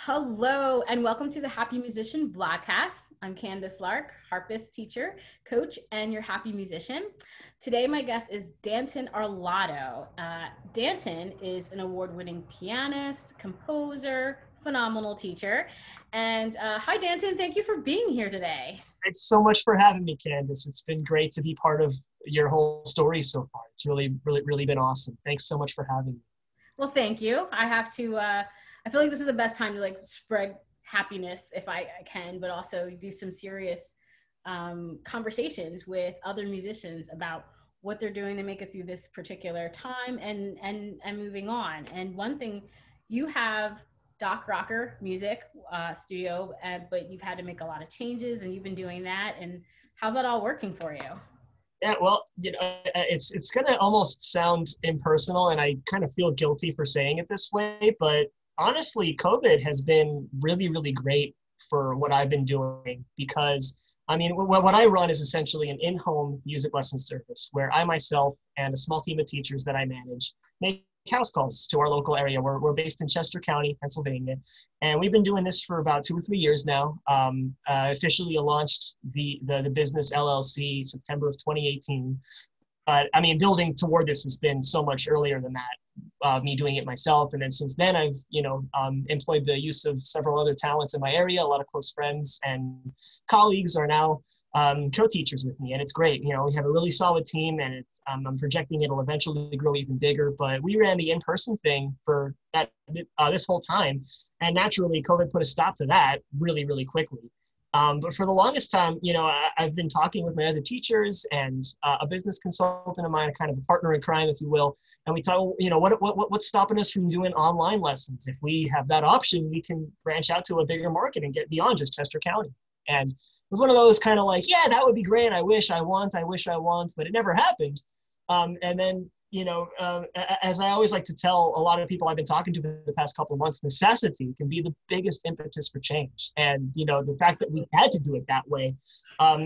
Hello, and welcome to the Happy Musician Vlogcast. I'm Candace Lark, harpist, teacher, coach, and your happy musician. Today, my guest is Danton Arlotto. Danton is an award-winning pianist, composer, phenomenal teacher. And hi, Danton. Thank you for being here today. Thanks so much for having me, Candace. It's been great to be part of your whole story so far. It's really been awesome. Thanks so much for having me. Well, thank you. I feel like this is the best time to spread happiness if I can, but also do some serious conversations with other musicians about what they're doing to make it through this particular time and moving on. And one thing, you have Doc Rocker music studio, but you've had to make a lot of changes, and you've been doing that. And how's that all working for you? Yeah, well, it's going to almost sound impersonal, and I kind of feel guilty for saying it this way, but honestly, COVID has been really great for what I've been doing because, I mean, what I run is essentially an in-home music lesson service where I myself and a small team of teachers that I manage make house calls to our local area. We're based in Chester County, Pennsylvania, and we've been doing this for about 2 or 3 years now. Officially launched the business LLC September of 2018. But I mean, building toward this has been so much earlier than that, me doing it myself. And then since then, I've, employed the use of several other talents in my area. A lot of close friends and colleagues are now co-teachers with me, and it's great. We have a really solid team, and I'm projecting it'll eventually grow even bigger. But we ran the in-person thing for that this whole time, and naturally, COVID put a stop to that really quickly. But for the longest time, I've been talking with my other teachers and a business consultant of mine, kind of a partner in crime, if you will. And we talk, what's stopping us from doing online lessons? If we have that option, we can branch out to a bigger market and get beyond just Chester County. And it was one of those kind of like, yeah, that would be great. I wish I want, but it never happened. And then, as I always like to tell a lot of people I've been talking to for the past couple of months, necessity can be the biggest impetus for change. And, the fact that we had to do it that way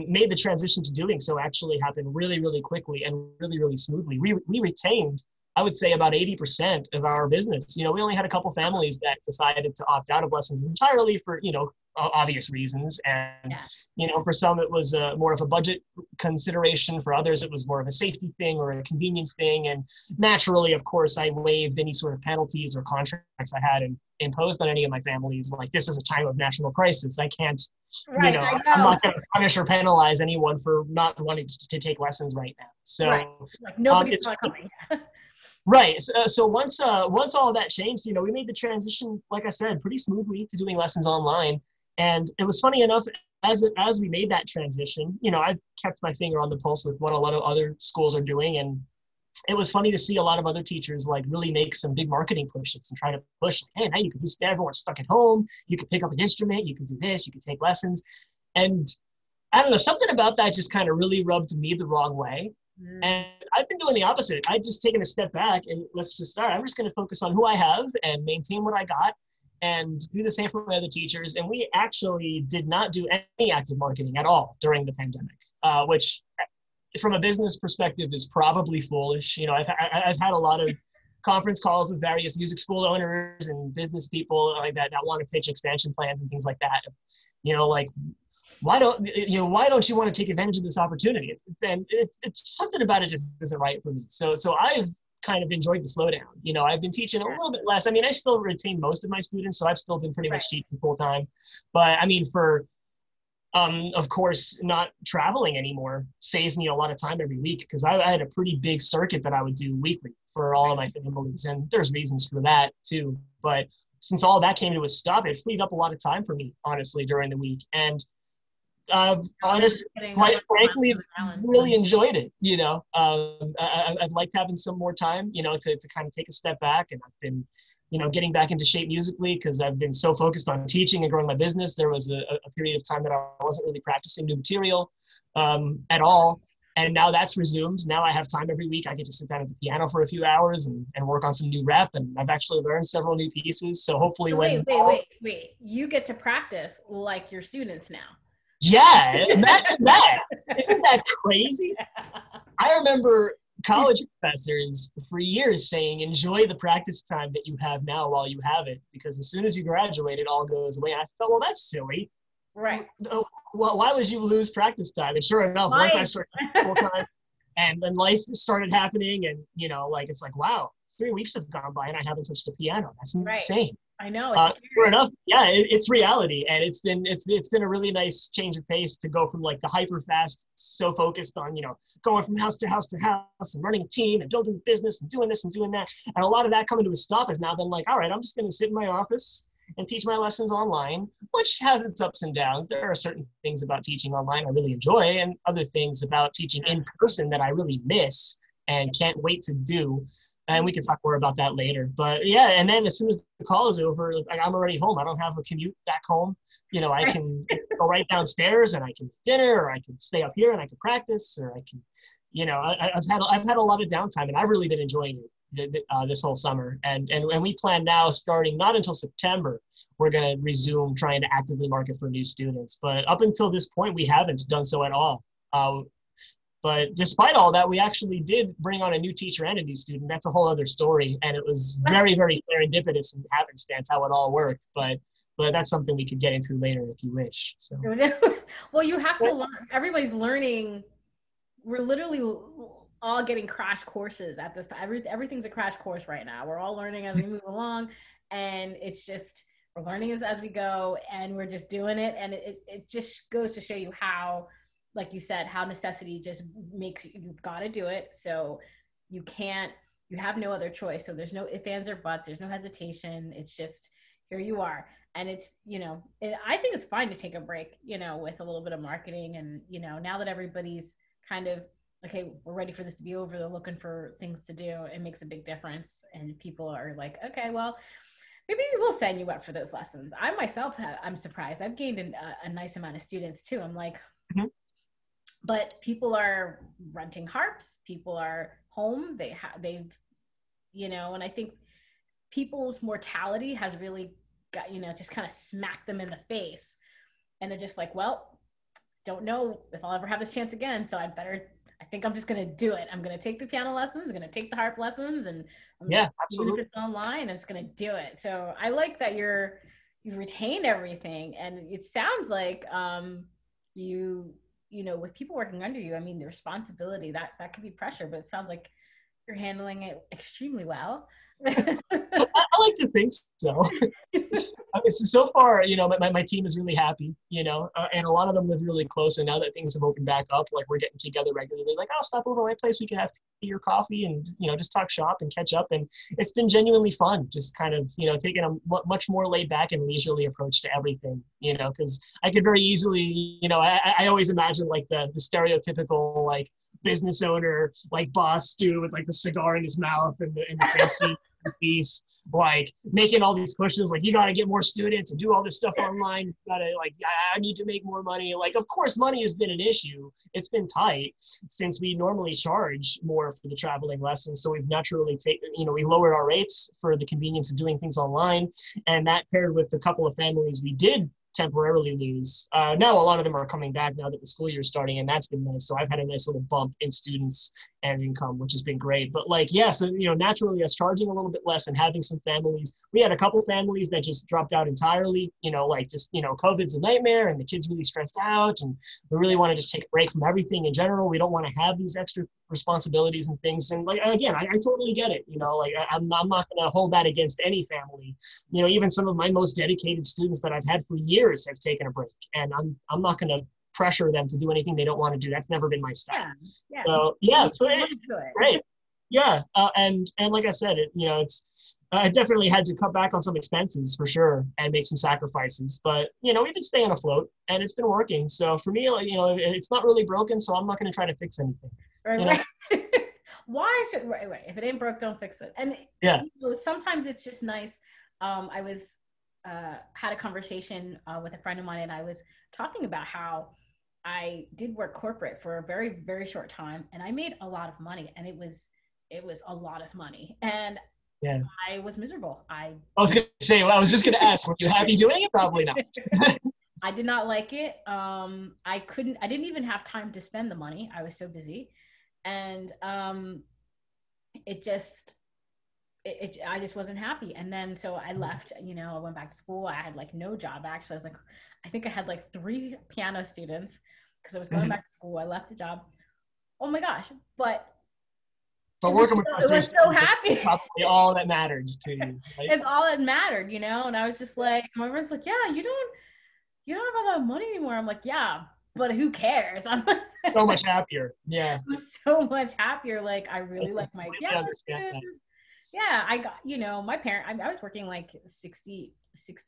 made the transition to doing so actually happen really quickly and really smoothly. We retained, I would say, about 80% of our business. We only had a couple families that decided to opt out of lessons entirely for, obvious reasons. And, for some, it was more of a budget consideration. For others, it was more of a safety thing or a convenience thing. And naturally, of course, I waived any sort of penalties or contracts I had imposed on any of my families. Like, this is a time of national crisis. I can't, I'm not going to punish or penalize anyone for not wanting to take lessons right now. So like nobody's not coming. Right. So once all that changed, we made the transition, like I said, pretty smoothly to doing lessons online. And it was funny enough, as we made that transition, I've kept my finger on the pulse with what a lot of other schools are doing. And it was funny to see a lot of other teachers really make some big marketing pushes and try to push, hey, now you can do, everyone's stuck at home. You can pick up an instrument, you can do this, you can take lessons. And I don't know, something about that just kind of really rubbed me the wrong way. And I've been doing the opposite. I've just taken a step back and I'm just going to focus on who I have and maintain what I got and do the same for my other teachers. And we actually did not do any active marketing at all during the pandemic, which from a business perspective is probably foolish. I've had a lot of conference calls with various music school owners and business people like that want to pitch expansion plans and things like that. Why don't you want to take advantage of this opportunity? And it's something about it just isn't right for me. So I've kind of enjoyed the slowdown. I've been teaching a little bit less. I mean, I still retain most of my students, so I've still been pretty much teaching full time. But I mean, for of course, not traveling anymore saves me a lot of time every week because I had a pretty big circuit that I would do weekly for all of my families, and there's reasons for that too. But since all that came to a stop, it freed up a lot of time for me, honestly, during the week. And honestly, quite frankly, really enjoyed it. I'd liked having some more time, to kind of take a step back. And I've been, getting back into shape musically because I've been so focused on teaching and growing my business. There was a period of time that I wasn't really practicing new material at all. And now that's resumed. Now I have time every week. I get to sit down at the piano for a few hours and work on some new rep. And I've actually learned several new pieces. So hopefully wait. You get to practice like your students now. Yeah, imagine that. Isn't that crazy? I remember college professors for years saying, enjoy the practice time that you have now while you have it, because as soon as you graduate, it all goes away. And I thought, well, that's silly. Right. Well, why would you lose practice time? And sure enough, once I started full time and then life started happening and, like, it's like, wow, 3 weeks have gone by and I haven't touched a piano. That's insane. I know. It's sure enough, yeah, it's reality, and it's been a really nice change of pace to go from like the hyper fast, so focused on going from house to house to house and running a team and building a business and doing this and doing that, and a lot of that coming to a stop has now been like, all right, I'm just going to sit in my office and teach my lessons online, which has its ups and downs. There are certain things about teaching online I really enjoy, and other things about teaching in person that I really miss and can't wait to do. And we can talk more about that later. But yeah, and then as soon as the call is over, like, I'm already home. I don't have a commute back home. I can go right downstairs and I can eat dinner, or I can stay up here and I can practice, or I can, I've had a lot of downtime, and I've really been enjoying it this whole summer. And we plan now, starting not until September, we're going to resume trying to actively market for new students. But up until this point, we haven't done so at all. But despite all that, we actually did bring on a new teacher and a new student. That's a whole other story. And it was very, very serendipitous and happenstance how it all worked. But that's something we could get into later if you wish. So. Well, you have to learn. Everybody's learning. We're literally all getting crash courses at this time. Everything's a crash course right now. We're all learning as we move along. And it's just, we're learning as we go, and we're just doing it. And it just goes to show you how, like you said, how necessity just makes you've got to do it. So you have no other choice. So there's no ifs, ands, or buts. There's no hesitation. It's just, here you are. And it's, I think it's fine to take a break, with a little bit of marketing. And, now that everybody's kind of, okay, we're ready for this to be over, they're looking for things to do. It makes a big difference. And people are like, okay, well, maybe we'll sign you up for those lessons. I myself, I'm surprised. I've gained a nice amount of students too. I'm like, but people are renting harps. People are home. They've, and I think people's mortality has really got, just kind of smacked them in the face. And they're just like, well, don't know if I'll ever have this chance again. So I think I'm just going to do it. I'm going to take the piano lessons. I'm going to take the harp lessons, and absolutely, even if it's online, I'm just going to do it. So I like that you've retained everything. And it sounds like, with people working under you, I mean, the responsibility, that could be pressure, but it sounds like you're handling it extremely well. I like to think so. So far, my team is really happy, and a lot of them live really close. And now that things have opened back up, like, we're getting together regularly, like, I'll stop over my place. We can have tea or coffee and, just talk shop and catch up. And it's been genuinely fun, just kind of, taking a much more laid back and leisurely approach to everything, because I could very easily, I always imagine like the stereotypical, like, business owner, like, boss dude with like the cigar in his mouth and the fancy piece, like, making all these pushes, like, you got to get more students and do all this stuff online. You got to, like, I need to make more money. Like, of course, money has been an issue. It's been tight since we normally charge more for the traveling lessons. So we've naturally we lowered our rates for the convenience of doing things online. And that paired with a couple of families we did temporarily lose. Now a lot of them are coming back now that the school year is starting, and that's been nice. So I've had a nice little bump in students and income, which has been great. But like, so naturally us charging a little bit less and having some families, we had a couple families that just dropped out entirely, COVID's a nightmare and the kids really stressed out, and we really want to just take a break from everything in general. We don't want to have these extra responsibilities and things. And like, again, I totally get it. I'm not going to hold that against any family. Even some of my most dedicated students that I've had for years have taken a break, and I'm not going to pressure them to do anything they don't want to do. That's never been my style. So great. Yeah. And like I said, I definitely had to cut back on some expenses for sure and make some sacrifices, but we've been staying afloat and it's been working. So for me, it's not really broken, so I'm not going to try to fix anything. Right. Why should if it ain't broke, don't fix it. And sometimes it's just nice. I was had a conversation with a friend of mine, and I was talking about how I did work corporate for a very, very short time, and I made a lot of money, and it was a lot of money, and I was miserable. I was going to say, I was just going to ask, were you happy doing it? Probably not. I did not like it. I didn't even have time to spend the money. I was so busy. And it just, I just wasn't happy. And then, so I left, you know, I went back to school. I had like no job actually. I was like, I think I had like 3 piano students because I was going back to school. I left the job. Oh my gosh. But working with it was so happy. Probably all that mattered to you. Right? It's all that mattered, you know? And I was just like, my friend's like, yeah, you don't have all that money anymore. I'm like, yeah, but who cares? I'm so much happier. Yeah. I'm so much happier. Like, I really like my piano students. Yeah, I got, you know, my parent, I was working like 60,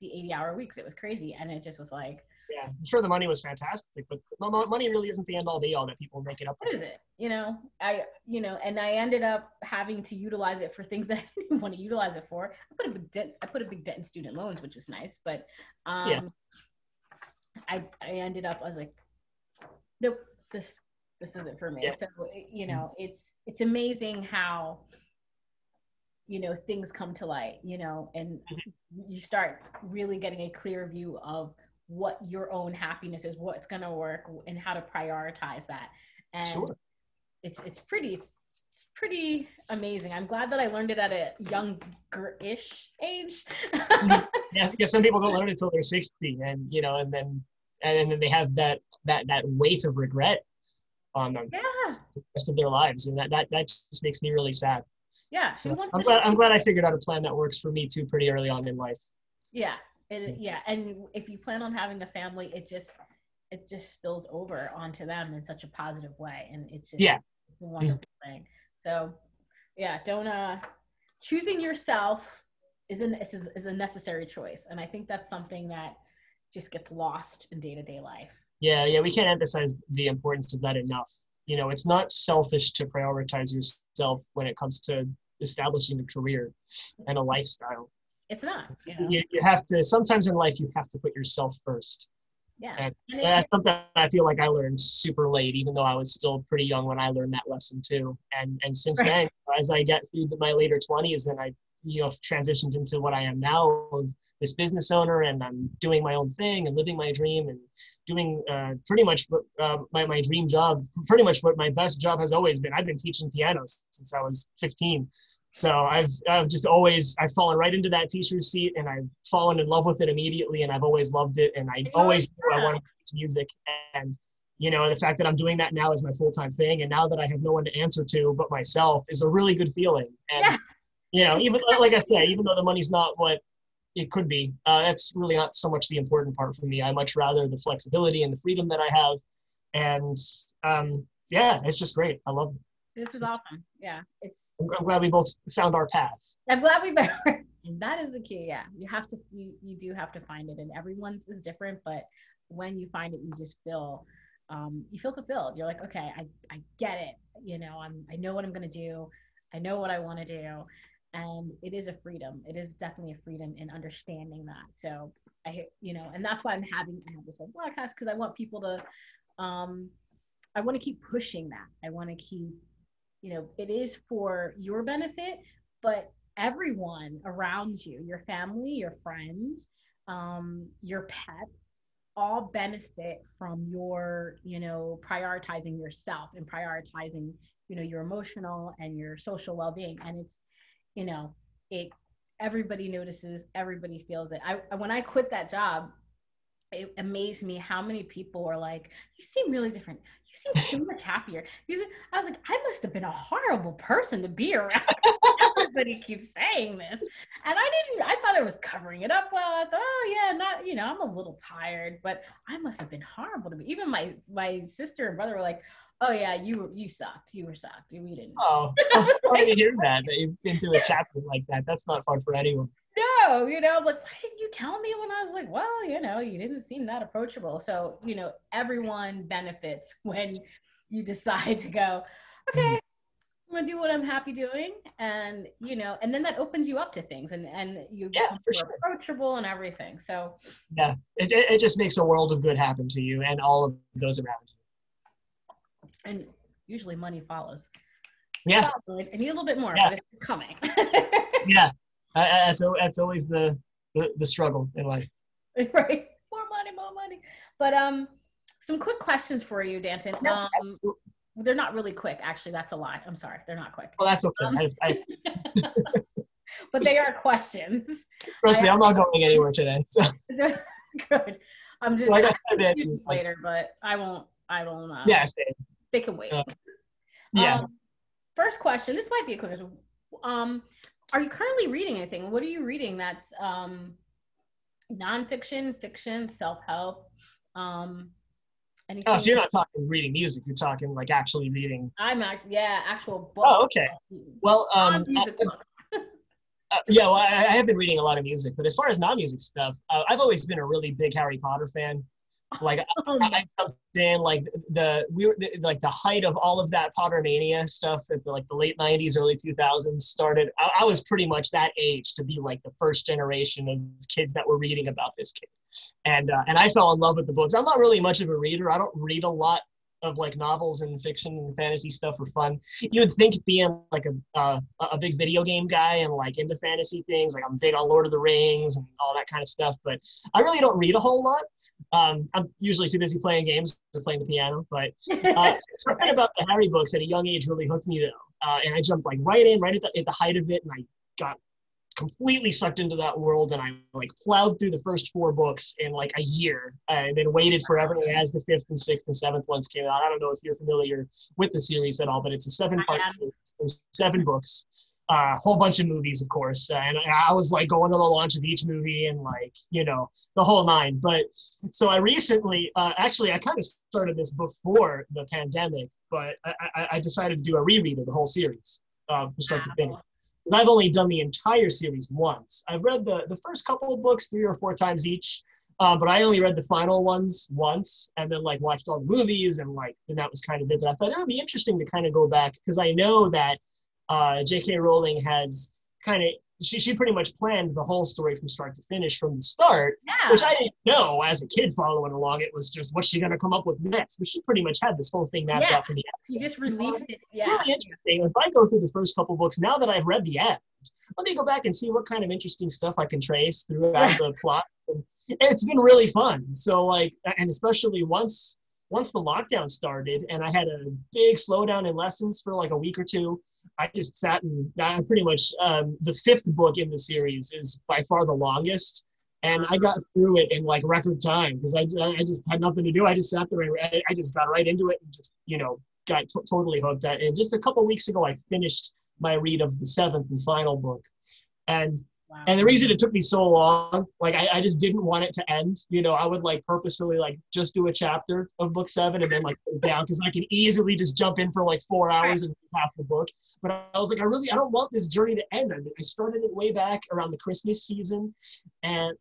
80 hour weeks. It was crazy. And it just was like, yeah, I'm sure the money was fantastic, but money really isn't the end all be all that people make it up to. What is it? You know, and I ended up having to utilize it for things that I didn't want to utilize it for. I put a big debt in student loans, which was nice, but I ended up, I was like, nope, this isn't for me. Yeah. So, you know, it's amazing how, you know, things come to light, you know, and you start really getting a clear view of what your own happiness is, what's going to work, and how to prioritize that. And sure. it's pretty amazing. I'm glad that I learned it at a younger-ish age. Yes, because some people don't learn it until they're 60, and you know, and then they have that weight of regret on them the rest of their lives, and that just makes me really sad. Yeah, so I'm glad I figured out a plan that works for me too pretty early on in life. Yeah, and if you plan on having a family, it just spills over onto them in such a positive way, and it's just it's a wonderful thing. So yeah, don't choosing yourself is a necessary choice, and I think that's something that just gets lost in day-to-day life. Yeah, we can't emphasize the importance of that enough. You know, it's not selfish to prioritize yourself when it comes to establishing a career and a lifestyle. It's not. You know? You have to, sometimes in life, you have to put yourself first. Yeah. And that's something I feel like I learned super late, even though I was still pretty young when I learned that lesson too. And since then, as I get through my later 20s and I, you know, transitioned into what I am now of this business owner, and I'm doing my own thing and living my dream and doing pretty much my dream job, pretty much what my best job has always been. I've been teaching piano since I was 15. So I've fallen right into that teacher's seat, and I've fallen in love with it immediately, and I've always loved it, and I always knew I wanted to teach music. And you know, the fact that I'm doing that now is my full-time thing, and now that I have no one to answer to but myself is a really good feeling. And you know, even like I say, even though the money's not what it could be, that's really not so much the important part for me. I much rather the flexibility and the freedom that I have. And it's just great. I love it. This is awesome. Yeah, I'm glad we both found our paths. I'm glad we found. That is the key. Yeah, you have to. You do have to find it, and everyone's is different. But when you find it, you just feel, you feel fulfilled. You're like, okay, I get it. You know, I know what I'm gonna do. I know what I want to do, and it is a freedom. It is definitely a freedom in understanding that. So and that's why I have this whole Vlogcast, because I want people to, I want to keep pushing that. I want to keep. You know, it is for your benefit, but everyone around you, your family, your friends, your pets, all benefit from your, you know, prioritizing yourself and prioritizing, you know, your emotional and your social well-being. And it's, you know, everybody notices, everybody feels it. When I quit that job, it amazed me how many people were like, you seem really different. You seem so much happier. I was like, I must have been a horrible person to be around. Everybody keeps saying this. And I thought I was covering it up well. I thought, oh yeah, not, you know, I'm a little tired, but I must have been horrible to me. Even my sister and brother were like, oh yeah, you sucked. You were sucked. We didn't. Oh, I'm sorry to hear that you've been through a chapter like that. That's not fun for anyone. No, you know, like, why didn't you tell me when I was like, well, you know, you didn't seem that approachable. So, you know, everyone benefits when you decide to go, okay, I'm going to do what I'm happy doing. And, you know, and then that opens you up to things and you become more approachable and everything. So, yeah, it just makes a world of good happen to you and all of those around you. And usually money follows. Yeah. I need a little bit more, but it's coming. Yeah. That's always the struggle in life. Right. More money. But some quick questions for you, Danton. they're not really quick. Actually, that's a lie. I'm sorry. They're not quick. Well, that's okay. But they are questions. Trust me, I'm not going anywhere today. So. Good. I'm just like later, but I won't. Yeah, same. They can wait. Yeah. First question. This might be a quick question. Are you currently reading anything? What are you reading that's nonfiction, fiction, self-help? Anything? Oh, so you're not talking reading music. You're talking like actually reading. I'm actually, actual books. Oh, okay. Well, music books. yeah, well, I have been reading a lot of music, but as far as non-music stuff, I've always been a really big Harry Potter fan. Like I jumped in like the height of all of that Pottermania stuff at the late 90s, early 2000s started. I was pretty much that age to be like the first generation of kids that were reading about this kid. And I fell in love with the books. I'm not really much of a reader. I don't read a lot of like novels and fiction and fantasy stuff for fun. You would think being like a big video game guy and like into fantasy things, like I'm big on Lord of the Rings and all that kind of stuff, but I really don't read a whole lot. I'm usually too busy playing games or playing the piano, but something about the Harry books at a young age really hooked me though. And I jumped like right at the height of it, and I got completely sucked into that world, and I like plowed through the first 4 books in like a year, and then waited forever as the 5th and 6th and 7th ones came out. I don't know if you're familiar with the series at all, but it's a 7-part series. There's 7 books, a whole bunch of movies, of course, and I was like going to the launch of each movie and like, you know, the whole 9. But so I recently, actually, I kind of started this before the pandemic, but I decided to do a reread of the whole series from start to finish. Because I've only done the entire series once. I've read the first couple of books 3 or 4 times each, but I only read the final ones once, and then like watched all the movies, and that was kind of it. But I thought it would be interesting to kind of go back, because I know that J.K. Rowling has kind of, she pretty much planned the whole story from start to finish from the start, which I didn't know as a kid following along. It was just, what's she going to come up with next? But she pretty much had this whole thing mapped out from the episode. She just released it. Yeah. Really interesting. If I go through the first couple books, now that I've read the end, let me go back and see what kind of interesting stuff I can trace throughout the plot. And it's been really fun. So like, and especially once the lockdown started and I had a big slowdown in lessons for like a week or 2, I just sat and pretty much the 5th book in the series is by far the longest, and I got through it in like record time because I just had nothing to do. I just sat there and I just got right into it and just, you know, got totally hooked. And just a couple of weeks ago, I finished my read of the 7th and final book, and the reason it took me so long, like I just didn't want it to end. You know, I would like purposefully like just do a chapter of book 7 and then like put it down, because I can easily just jump in for like 4 hours and half the book. But I was like, I don't want this journey to end. I started it way back around the Christmas season, and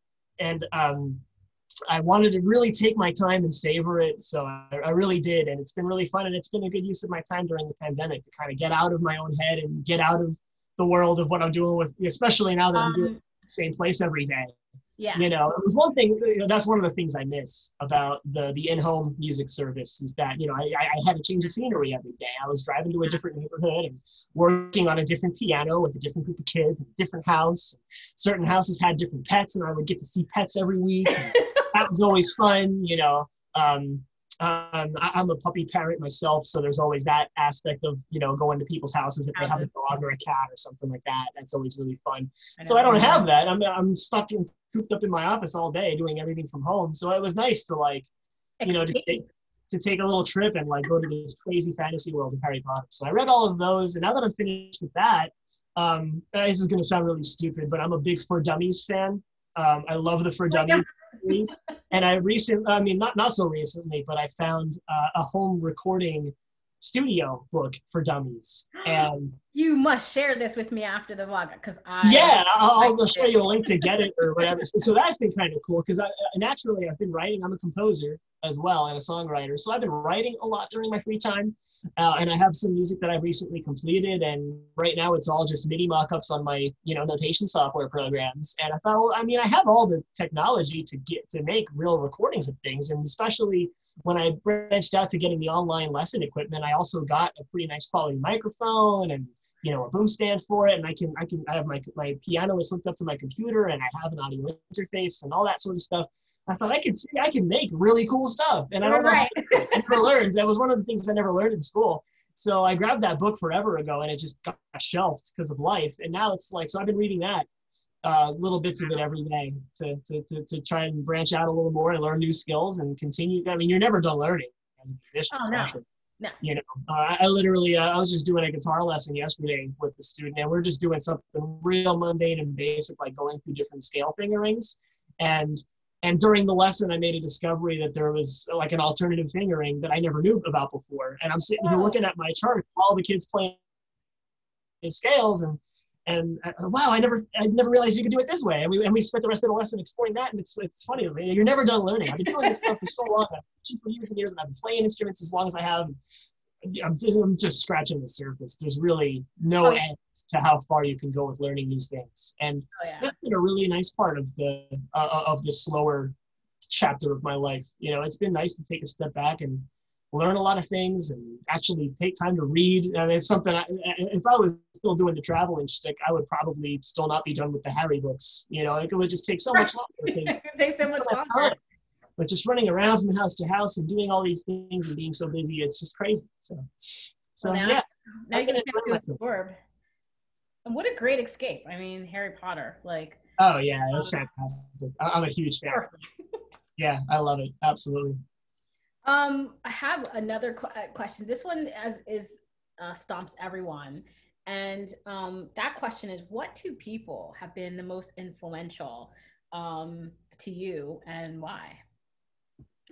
I wanted to really take my time and savor it. So I really did, and it's been really fun, and it's been a good use of my time during the pandemic to kind of get out of my own head and get out of the world of what I'm doing with, especially now that I'm doing the same place every day. Yeah. You know, it was one thing, you know, that's one of the things I miss about the in-home music service is that, you know, I had to change the scenery every day. I was driving to a different neighborhood and working on a different piano with a different group of kids, a different house. Certain houses had different pets, and I would get to see pets every week. That was always fun, you know. I'm a puppy parent myself, so there's always that aspect of, you know, going to people's houses if they have a dog or a cat or something like that. That's always really fun. So I don't have that. I'm stuck and cooped up in my office all day doing everything from home. So it was nice to like, you know, to take a little trip and like go to this crazy fantasy world of Harry Potter. So I read all of those, and now that I'm finished with that, this is going to sound really stupid, but I'm a big For Dummies fan. I love the For Dummies. And not so recently, but I found a home recording studio book for dummies. And you must share this with me after the vlog, because I'll show you a link to get it or whatever. So that's been kind of cool, because naturally I've been writing. I'm a composer as well and a songwriter, so I've been writing a lot during my free time, and I have some music that I've recently completed, and right now it's all just MIDI mock-ups on my, you know, notation software programs. And I thought, well, I mean, I have all the technology to make real recordings of things, and especially when I branched out to getting the online lesson equipment, I also got a pretty nice quality microphone and, you know, a boom stand for it, and I have my piano is hooked up to my computer, and I have an audio interface and all that sort of stuff. I thought I can make really cool stuff. And I don't know how to do it. I never learned. That was one of the things I never learned in school. So I grabbed that book forever ago and it just got shelved because of life. And now it's like, so I've been reading that little bits of it every day to try and branch out a little more and learn new skills and continue. I mean, you're never done learning as a musician, especially. No. You know, I literally, I was just doing a guitar lesson yesterday with the student, and we're just doing something real mundane and basic, like going through different scale fingerings. And during the lesson, I made a discovery that there was like an alternative fingering that I never knew about before. And I'm sitting here looking at my chart, all the kids playing scales, and wow, I never realized you could do it this way. And we spent the rest of the lesson exploring that. And it's funny, you're never done learning. I've been doing this stuff for so long. I've been teaching for years and years, and I've been playing instruments as long as I have. I'm just scratching the surface. There's really no end to how far you can go with learning these things. And that's been a really nice part of the slower chapter of my life. You know, it's been nice to take a step back and learn a lot of things and actually take time to read. I mean, it's something, if I was still doing the traveling shtick, I would probably still not be done with the Harry books. You know, it would just take so much longer. It takes so much longer. But just running around from house to house and doing all these things and being so busy, it's just crazy. So now, yeah. Now you get to absorb. And what a great escape. I mean, Harry Potter, like. Oh yeah, that's fantastic. I'm a huge fan. Yeah, I love it. Absolutely. I have another question. This one stomps everyone. And that question is, what two people have been the most influential to you and why?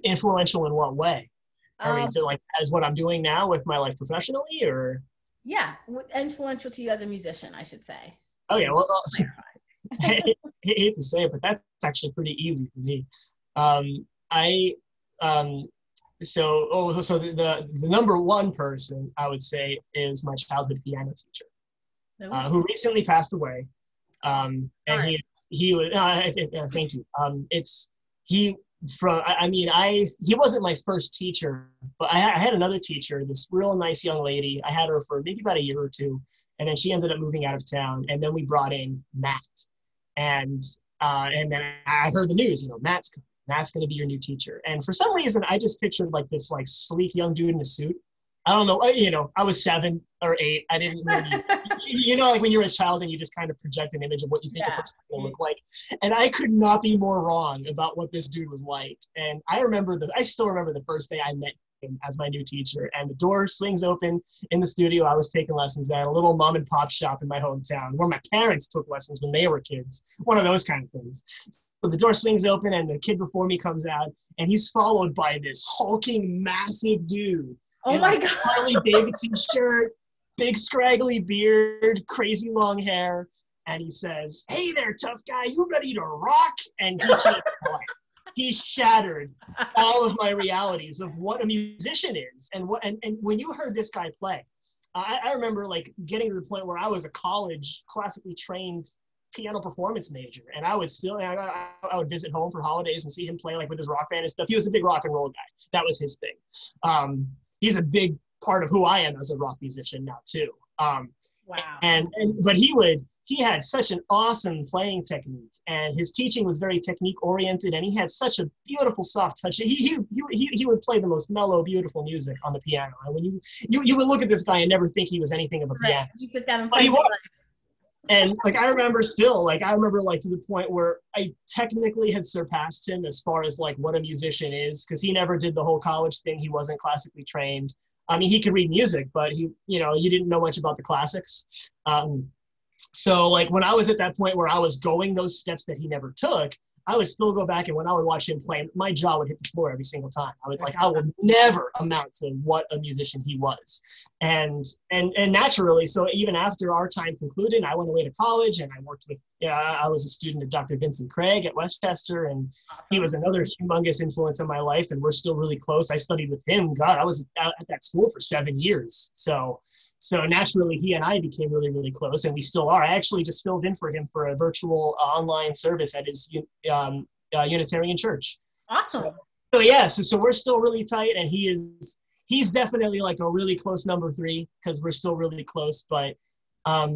Influential in what way? I mean, like as what I'm doing now with my life professionally, or? Yeah, influential to you as a musician, I should say. Oh yeah, well, I hate to say it, but that's actually pretty easy for me. So the number one person I would say is my childhood piano teacher, who recently passed away. And he was thank you. He wasn't my first teacher, but I had another teacher, this real nice young lady. I had her for maybe about a year or two, and then she ended up moving out of town. And then we brought in Matt, and then I heard the news. You know, Matt's going to be your new teacher. And for some reason, I just pictured like this like sleek young dude in a suit. I don't know. You know, I was 7 or 8. I didn't really, you know, like when you're a child and you just kind of project an image of what you think a person will look like. And I could not be more wrong about what this dude was like. And I still remember the first day I met him as my new teacher. And the door swings open in the studio. I was taking lessons at a little mom and pop shop in my hometown where my parents took lessons when they were kids. One of those kind of things. So the door swings open and the kid before me comes out, and he's followed by this hulking, massive dude. Oh my God. Harley Davidson shirt, big scraggly beard, crazy long hair. And he says, "Hey there, tough guy, you ready to rock?" And he changed my life. He shattered all of my realities of what a musician is. And when you heard this guy play, I remember like getting to the point where I was a college classically trained piano performance major, and I would visit home for holidays and see him play like with his rock band and stuff. He was a big rock and roll guy. That was his thing. He's a big part of who I am as a rock musician now too. Wow. But he had such an awesome playing technique, and his teaching was very technique oriented, and he had such a beautiful soft touch. He would play the most mellow, beautiful music on the piano. And when you would look at this guy and never think he was anything of a pianist. You sit down and but he was. And like I remember to the point where I technically had surpassed him as far as like what a musician is, because he never did the whole college thing. He wasn't classically trained. I mean, he could read music, but he didn't know much about the classics. So like when I was at that point where I was going those steps that he never took, I would still go back, and when I would watch him play, my jaw would hit the floor every single time. I would never amount to what a musician he was. And naturally, so even after our time concluded, I went away to college and I worked with, I was a student of Dr. Vincent Craig at Westchester, and he was another humongous influence in my life, and we're still really close. I studied with him. God, I was at that school for 7 years. So naturally, he and I became really, really close, and we still are. I actually just filled in for him for a virtual online service at his Unitarian church. Awesome. So we're still really tight, and he's definitely like a really close number 3, because we're still really close. But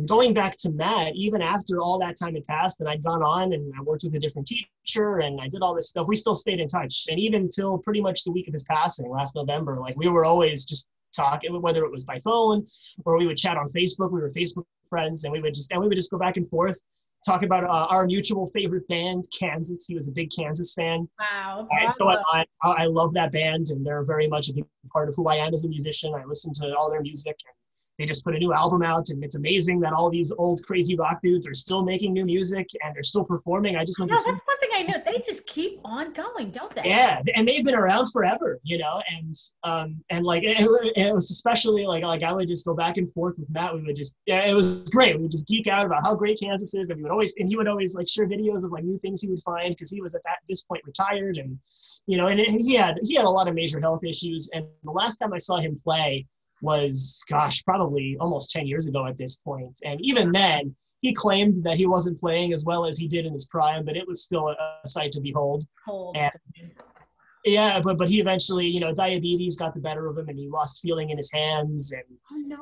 Going back to Matt, even after all that time had passed and I'd gone on and I worked with a different teacher and I did all this stuff, we still stayed in touch. And even till pretty much the week of his passing last November, like we were always just talking, whether it was by phone or we would chat on Facebook. We were Facebook friends, and we would just go back and forth, talk about our mutual favorite band, Kansas. He was a big Kansas fan. Wow. I love that band, and they're very much a big part of who I am as a musician. I listen to all their music, and they just put a new album out, and it's amazing that all these old crazy rock dudes are still making new music and they're still performing. I just want to see. That's one thing I know. They just keep on going, don't they? Yeah, and they've been around forever, and like it was especially like I would just go back and forth with Matt. We would just it was great. We would just geek out about how great Kansas is, and he would always like share videos of like new things he would find because he was at this point retired, and and he had a lot of major health issues. And the last time I saw him play was, probably almost 10 years ago at this point. And even then, he claimed that he wasn't playing as well as he did in his prime, but it was still a sight to behold. And, yeah, but he eventually, diabetes got the better of him, and he lost feeling in his hands.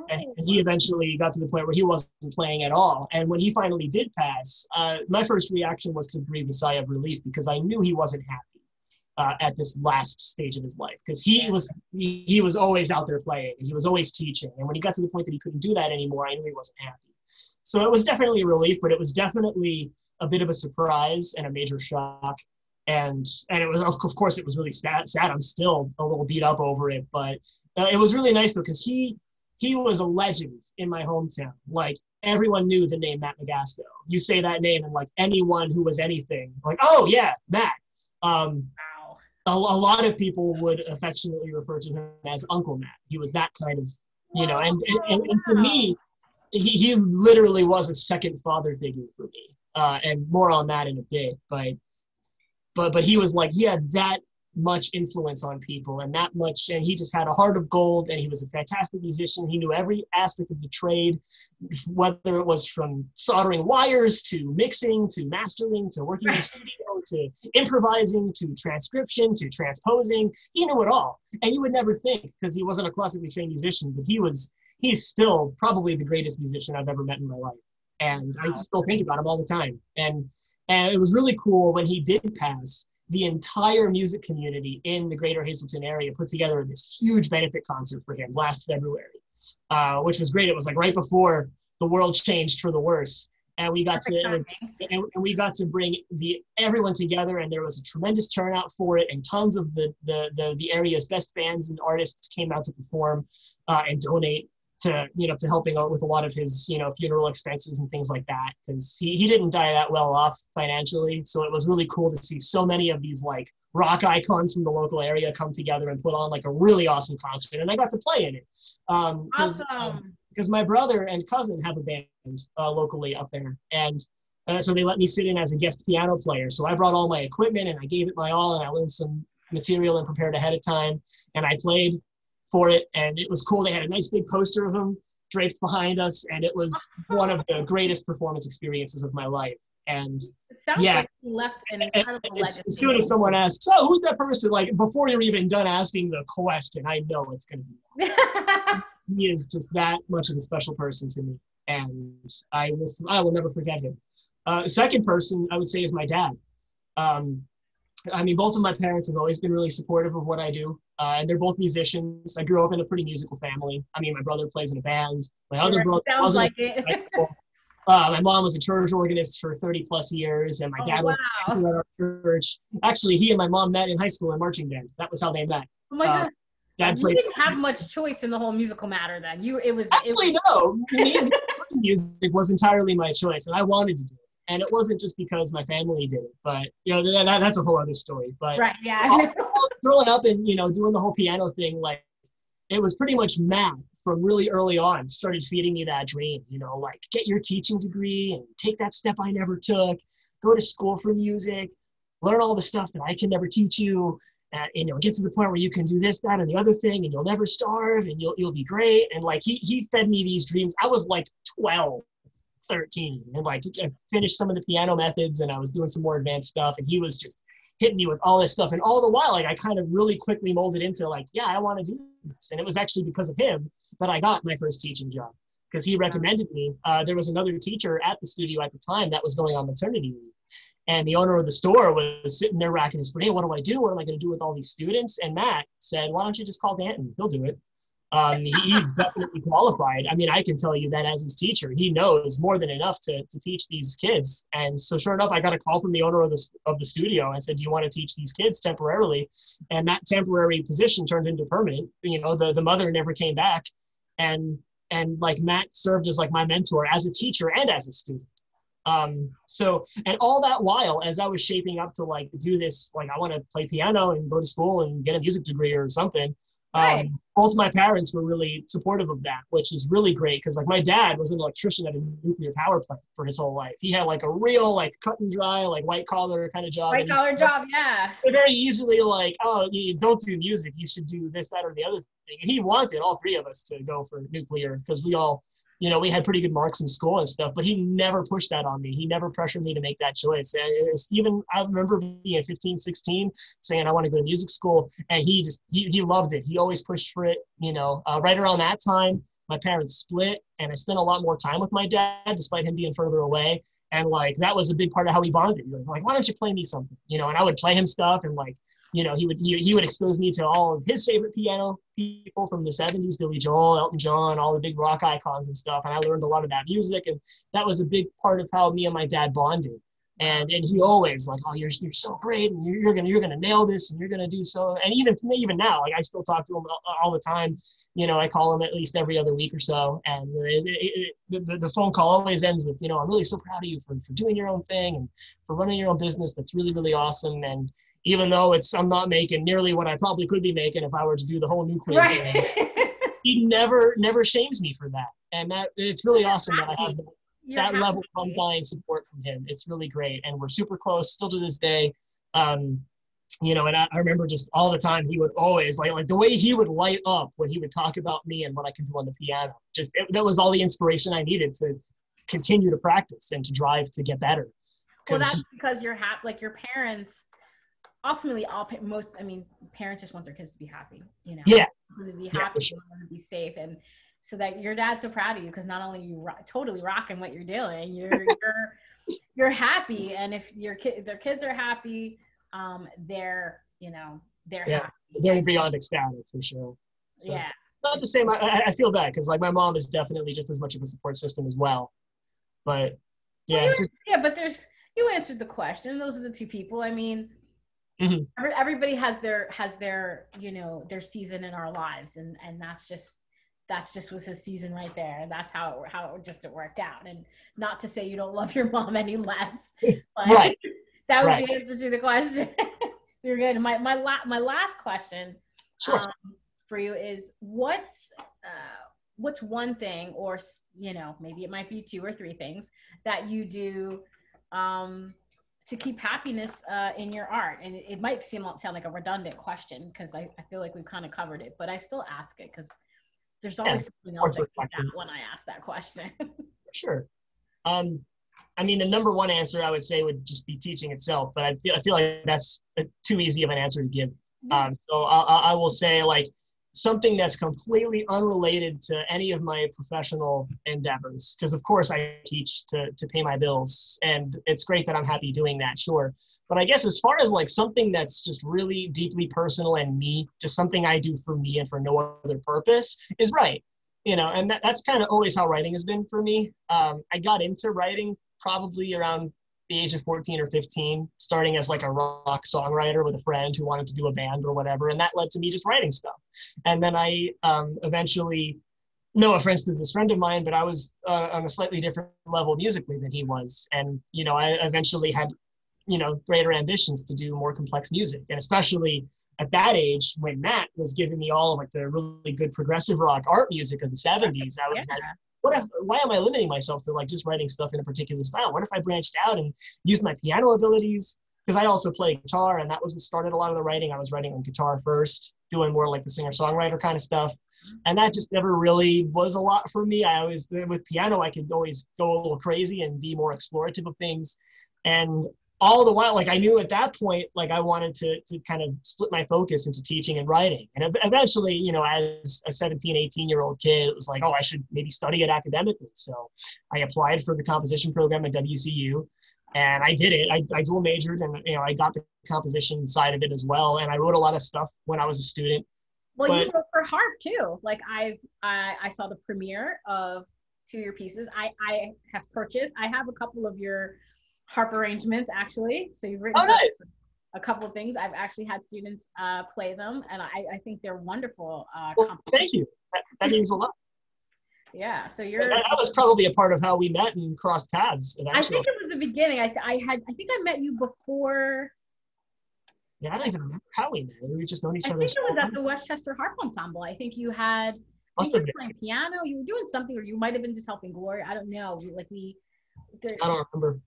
And he eventually got to the point where he wasn't playing at all. And when he finally did pass, my first reaction was to breathe a sigh of relief, because I knew he wasn't happy at this last stage of his life, because he was always out there playing, and he was always teaching. And when he got to the point that he couldn't do that anymore, I knew he wasn't happy. So it was definitely a relief, but it was definitely a bit of a surprise and a major shock. And it was, of course, it was really sad. I'm still a little beat up over it, but it was really nice though, because he was a legend in my hometown. Like, everyone knew the name Matt Magasto. You say that name, and like anyone who was anything, like, oh yeah, Matt. A lot of people would affectionately refer to him as Uncle Matt. He was that kind of, and for me, he literally was a second father figure for me. And more on that in a bit. But he was like, he had that much influence on people and that much, and he just had a heart of gold, and he was a fantastic musician. He knew every aspect of the trade, whether it was from soldering wires to mixing to mastering to working in the studio to improvising to transcription to transposing. He knew it all, and you would never think, because he wasn't a classically trained musician, but he's still probably the greatest musician I've ever met in my life, and I still think about him all the time. And it was really cool when he did pass. The entire music community in the greater Hazleton area put together this huge benefit concert for him last February, which was great. It was like right before the world changed for the worse. And we got to bring everyone together, and there was a tremendous turnout for it, and tons of the area's best bands and artists came out to perform and donate to helping out with a lot of his funeral expenses and things like that, because he didn't die that well off financially. So it was really cool to see so many of these like rock icons from the local area come together and put on like a really awesome concert, and I got to play in it because my brother and cousin have a band locally up there, and so they let me sit in as a guest piano player. So I brought all my equipment and I gave it my all, and I learned some material and prepared ahead of time, and I played for it, and it was cool. They had a nice big poster of him draped behind us, and it was one of the greatest performance experiences of my life. And it sounds like he left an incredible legacy. As soon as someone asks, "So who's that person?" Like, before you're even done asking the question, I know it's going to be that. He is just that much of a special person to me, and I will never forget him. Second person I would say is my dad. Both of my parents have always been really supportive of what I do. And they're both musicians. I grew up in a pretty musical family. My brother plays in a band. My other brother sounds like it. My mom was a church organist for 30 plus years, and my dad was at our church. Actually, he and my mom met in high school in marching band. That was how they met. Oh my God. You didn't have much choice in the whole musical matter then. No. Music was entirely my choice, and I wanted to do it. And it wasn't just because my family did it, but that's a whole other story. But right, yeah. Growing up and doing the whole piano thing, like, it was pretty much Matt from really early on started feeding me that dream. Like, get your teaching degree and take that step I never took, go to school for music, learn all the stuff that I can never teach you, get to the point where you can do this, that, and the other thing, and you'll never starve, and you'll be great. And like he fed me these dreams. I was like 12. 13, and like I finished some of the piano methods, and I was doing some more advanced stuff, and he was just hitting me with all this stuff. And all the while, like, I kind of really quickly molded into like, yeah, I want to do this. And it was actually because of him that I got my first teaching job. because he recommended me. There was another teacher at the studio at the time that was going on maternity leave. And the owner of the store was sitting there racking his brain. What do I do? What am I going to do with all these students? And Matt said, why don't you just call Danton? He'll do it. He's definitely qualified. I mean, I can tell you that as his teacher, he knows more than enough to teach these kids. And so sure enough, I got a call from the owner of the studio and said, do you want to teach these kids temporarily? And that temporary position turned into permanent. You know, the mother never came back. And like Matt served as like my mentor as a teacher and as a student. So, and all that while, as I was shaping up to like do this, like I want to play piano and go to school and get a music degree or something. Right. Both my parents were really supportive of that, which is really great. Because like my dad was an electrician at a nuclear power plant for his whole life. He had like a real like cut and dry, like white collar kind of job. White collar job, yeah. Very easily like, oh, you don't do music. You should do this, that, or the other thing. And he wanted all three of us to go for nuclear because we all, you know, we had pretty good marks in school and stuff, but he never pushed that on me. He never pressured me to make that choice. And it was even, I remember being 15, 16, saying I want to go to music school. And he loved it. He always pushed for it. You know, right around that time, my parents split and I spent a lot more time with my dad, despite him being further away. And like, that was a big part of how we bonded. Like, why don't you play me something? You know, and I would play him stuff and like, you know, he would expose me to all of his favorite piano people from the 70s, Billy Joel, Elton John, all the big rock icons and stuff. And I learned a lot of that music. And that was a big part of how me and my dad bonded. And he always like, oh, you're so great. And you're gonna nail this and you're going to do so. And even now, like I still talk to him all the time. You know, I call him at least every other week or so. And the phone call always ends with, you know, I'm really so proud of you for doing your own thing and for running your own business. That's really, really awesome. And even though I'm not making nearly what I probably could be making if I were to do the whole nuclear thing, he never shames me for that. And that it's really awesome that I have that level of undying support from him. It's really great. And we're super close still to this day. You know, and I remember just all the time he would always like the way he would light up when he would talk about me and what I could do on the piano. That was all the inspiration I needed to continue to practice and to drive to get better. Well, that's because you're like your parents. Ultimately, parents just want their kids to be happy, you know. Yeah. To be happy, sure. To be safe, and so that your dad's so proud of you because not only you totally rocking what you're doing, you're happy, and if their kids are happy, they're happy. They're beyond ecstatic for sure. So, yeah. Not to say I feel bad because like my mom is definitely just as much of a support system as well, but yeah. But you answered the question. Those are the two people. I mean. Mm-hmm. Everybody has their you know their season in our lives, and that's just was his season right there, and that's how it worked out. And not to say you don't love your mom any less, but right. That was the answer to the question. So you're good. My last question, sure. For you is what's one thing, or you know maybe it might be two or three things that you do to keep happiness in your art. And it might sound like a redundant question because I feel like we've kind of covered it, but I still ask it because there's always something else that comes out when I ask that question. Sure. I mean, the number one answer I would say would just be teaching itself, but I feel like that's too easy of an answer to give. So I will say like something that's completely unrelated to any of my professional endeavors. Because of course I teach to pay my bills, and it's great that I'm happy doing that, sure. But I guess as far as like something that's just really deeply personal and me, just something I do for me and for no other purpose is write. You know, and that's kind of always how writing has been for me. I got into writing probably around the age of 14 or 15, starting as like a rock songwriter with a friend who wanted to do a band or whatever. And that led to me just writing stuff. And then I eventually, no offense to this friend of mine, but I was on a slightly different level musically than he was. And, you know, I eventually had, you know, greater ambitions to do more complex music. And especially at that age, when Matt was giving me all of like the really good progressive rock art music of the 70s, I was like, why am I limiting myself to like just writing stuff in a particular style? What if I branched out and used my piano abilities? Because I also play guitar, and that was what started a lot of the writing. I was writing on guitar first, doing more like the singer-songwriter kind of stuff. And that just never really was a lot for me. I always, with piano, I could always go a little crazy and be more explorative of things. And all the while, like I knew at that point, like I wanted to kind of split my focus into teaching and writing. And eventually, you know, as a 17, 18-year-old kid, it was like, oh, I should maybe study it academically. So I applied for the composition program at WCU, and I did it. I dual majored, and, you know, I got the composition side of it as well. And I wrote a lot of stuff when I was a student. Well, but you wrote for harp too. Like I saw the premiere of 2 of your pieces. I have purchased. I have a couple of your harp arrangements actually. So you've written a couple of things. I've actually had students play them, and I think they're wonderful. Well, thank you. That means a lot. Yeah. So that was probably a part of how we met and crossed paths. Eventually. I think it was the beginning. I think I met you before. Yeah, I don't even remember how we met. We just known each other. I think it was at the Westchester Harp Ensemble. I think you had. You were playing piano. You were doing something, or you might have been just helping Gloria. I don't know. I don't remember.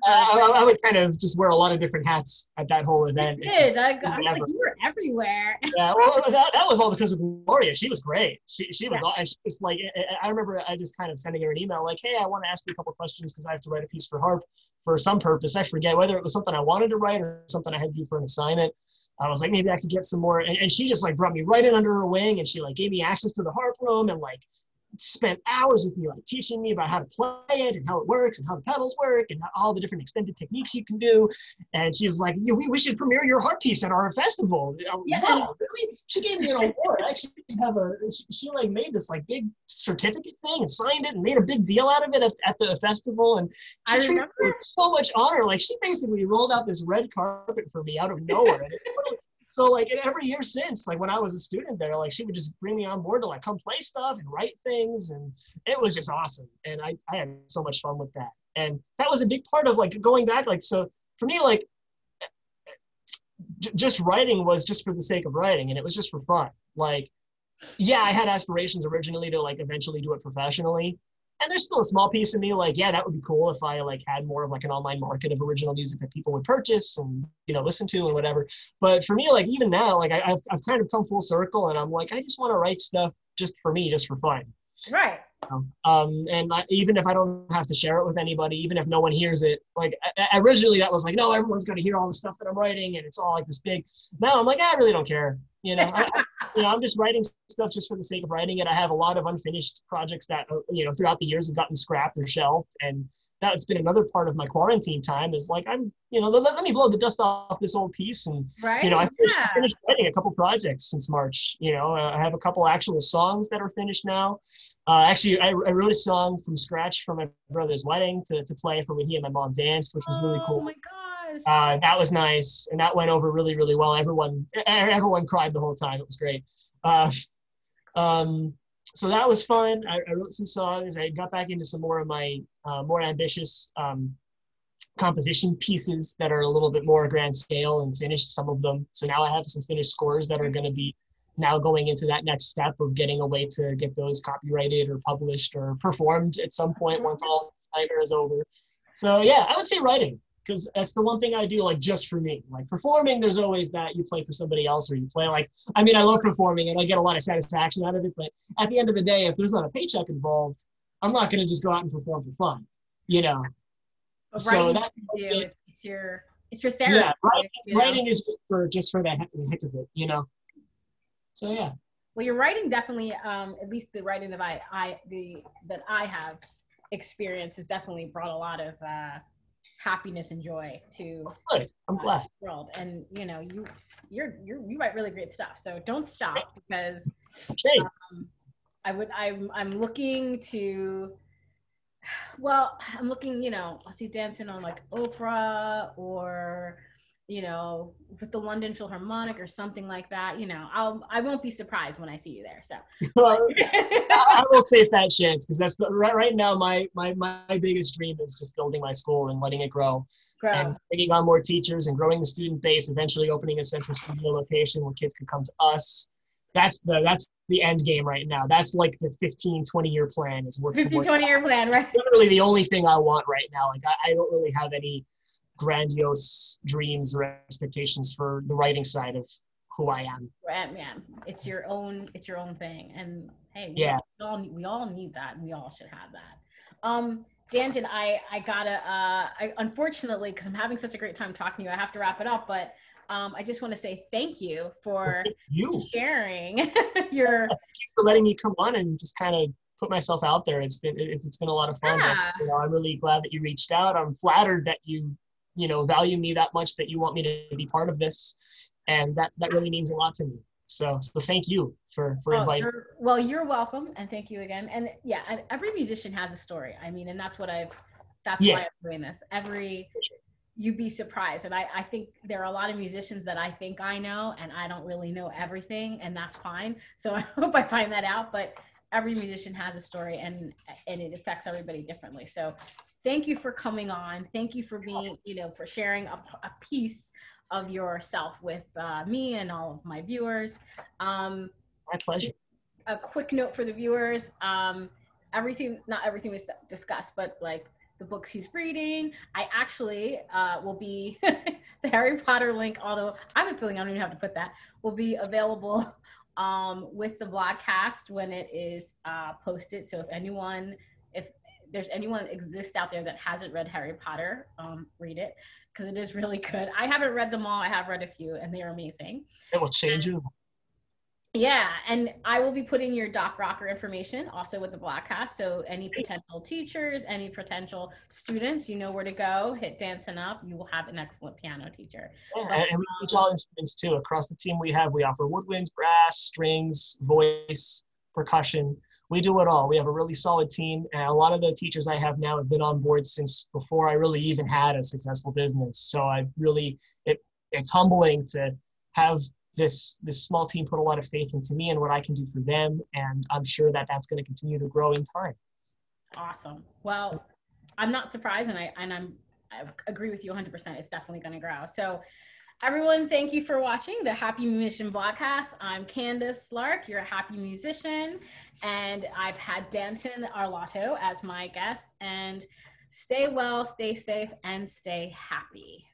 I would kind of just wear a lot of different hats at that whole event. You did. I was like, you were everywhere. Yeah, well, that was all because of Gloria. She was great. She was, she was like, I remember I just kind of sending her an email like, hey, I want to ask you a couple questions because I have to write a piece for harp for some purpose. I forget whether it was something I wanted to write or something I had to do for an assignment. I was like, maybe I could get some more. And she just like brought me right in under her wing, and she like gave me access to the harp room and like spent hours with me, like teaching me about how to play it and how it works and how the pedals work and all the different extended techniques you can do. And she's like, we should premiere your harp piece at our festival. Yeah. Wow, really? She gave me an award. I actually have she like made this like big certificate thing and signed it and made a big deal out of it at the festival. And she treated me with so much honor. Like she basically rolled out this red carpet for me out of nowhere. And so like every year since, like when I was a student there, like she would just bring me on board to like come play stuff and write things, and it was just awesome. And I had so much fun with that. And that was a big part of like going back. Like, so for me, like just writing was just for the sake of writing, and it was just for fun. Like, yeah, I had aspirations originally to like eventually do it professionally. And there's still a small piece of me like, yeah, that would be cool if I like had more of like an online market of original music that people would purchase and, you know, listen to and whatever. But for me, like even now, like I've kind of come full circle, and I'm like, I just want to write stuff just for me, just for fun. Right. And even if I don't have to share it with anybody, even if no one hears it, like originally that was like, no, everyone's going to hear all the stuff that I'm writing, and it's all like this big. Now I'm like, I really don't care. You know, I'm just writing stuff just for the sake of writing it. I have a lot of unfinished projects that, you know, throughout the years have gotten scrapped or shelved. And that's been another part of my quarantine time is like, you know, let me blow the dust off this old piece. And, you know, I finished writing a couple projects since March. You know, I have a couple actual songs that are finished now. Actually, I wrote a song from scratch for my brother's wedding to play for when he and my mom danced, which was really cool. Oh my gosh. That was nice, and that went over really, really well. Everyone cried the whole time. It was great. So that was fun. I wrote some songs. I got back into some more of my more ambitious composition pieces that are a little bit more grand scale, and finished some of them. So now I have some finished scores that are going to be now going into that next step of getting a way to get those copyrighted or published or performed at some point once all the nightmare is over. So yeah, I would say writing, because that's the one thing I do, like, just for me. Like, performing, there's always that you play for somebody else, or you play, like, I mean, I love performing, and I get a lot of satisfaction out of it, but at the end of the day, if there's not a paycheck involved, I'm not going to just go out and perform for fun, you know? But so that's it's your therapy. Yeah, writing is just for the heck of it, you know? So, yeah. Well, your writing definitely, at least the writing that I have experienced, has definitely brought a lot of happiness and joy to I'm glad. The world. And you know, you write really great stuff, so don't stop, because I'm looking to, well, I'm looking, you know, I'll see Danton on like Oprah, or you know, with the London Philharmonic or something like that. You know, I won't be surprised when I see you there. So I will save that chance, because that's right now my biggest dream is just building my school and letting it grow. And bringing on more teachers and growing the student base, eventually opening a central studio location where kids can come to us. That's the end game right now. That's like the 15-20-year plan, is work 15-20-year plan, right? Literally the only thing I want right now. Like I don't really have any grandiose dreams or expectations for the writing side of who I am. Man, it's your own thing, and hey, we all need that, and we all should have that. Danton, I gotta, unfortunately, because I'm having such a great time talking to you, I have to wrap it up, but I just want to say thank you Well, for thank you. sharing your, Thank you for letting me come on and just kind of put myself out there. It's been a lot of fun. And, yeah, I'm really glad that you reached out. I'm flattered that you value me that much, that you want me to be part of this, and that really means a lot to me. So thank you for oh, inviting. you're welcome, and thank you again. And yeah, and every musician has a story. I mean, and that's why Yeah, I'm doing this. You'd be surprised. And I think there are a lot of musicians that I think I know, and I don't really know everything, and that's fine. So I hope I find that out. But every musician has a story, and it affects everybody differently. So thank you for coming on. Thank you for being, for sharing a piece of yourself with me and all of my viewers. Um, my pleasure. a quick note for the viewers. Not everything was discussed, but like the books he's reading, I actually will be the Harry Potter link, although I have a feeling I don't even have to put that, will be available with the vlogcast when it is posted. So if there's anyone exists out there that hasn't read Harry Potter, read it, because it is really good. I haven't read them all. I have read a few, and they're amazing. It will change you. Yeah, and I will be putting your Doc Rocker information also with the Vlogcast. So any potential teachers, any potential students, you know where to go. Hit Danton up. You will have an excellent piano teacher. Yeah, But and we teach all instruments too. Across the team, we offer woodwinds, brass, strings, voice, percussion. We do it all. We have a really solid team, and a lot of the teachers I have now have been on board since before I really even had a successful business. So it's humbling to have this small team put a lot of faith into me and what I can do for them, and I'm sure that that's going to continue to grow in time. awesome. Well, I'm not surprised, and I agree with you 100%. It's definitely going to grow. So everyone, thank you for watching the Happy Musician Vlogcast. I'm Candace Slark, your happy musician, and I've had Danton Arlotto as my guest. And stay well, stay safe, and stay happy.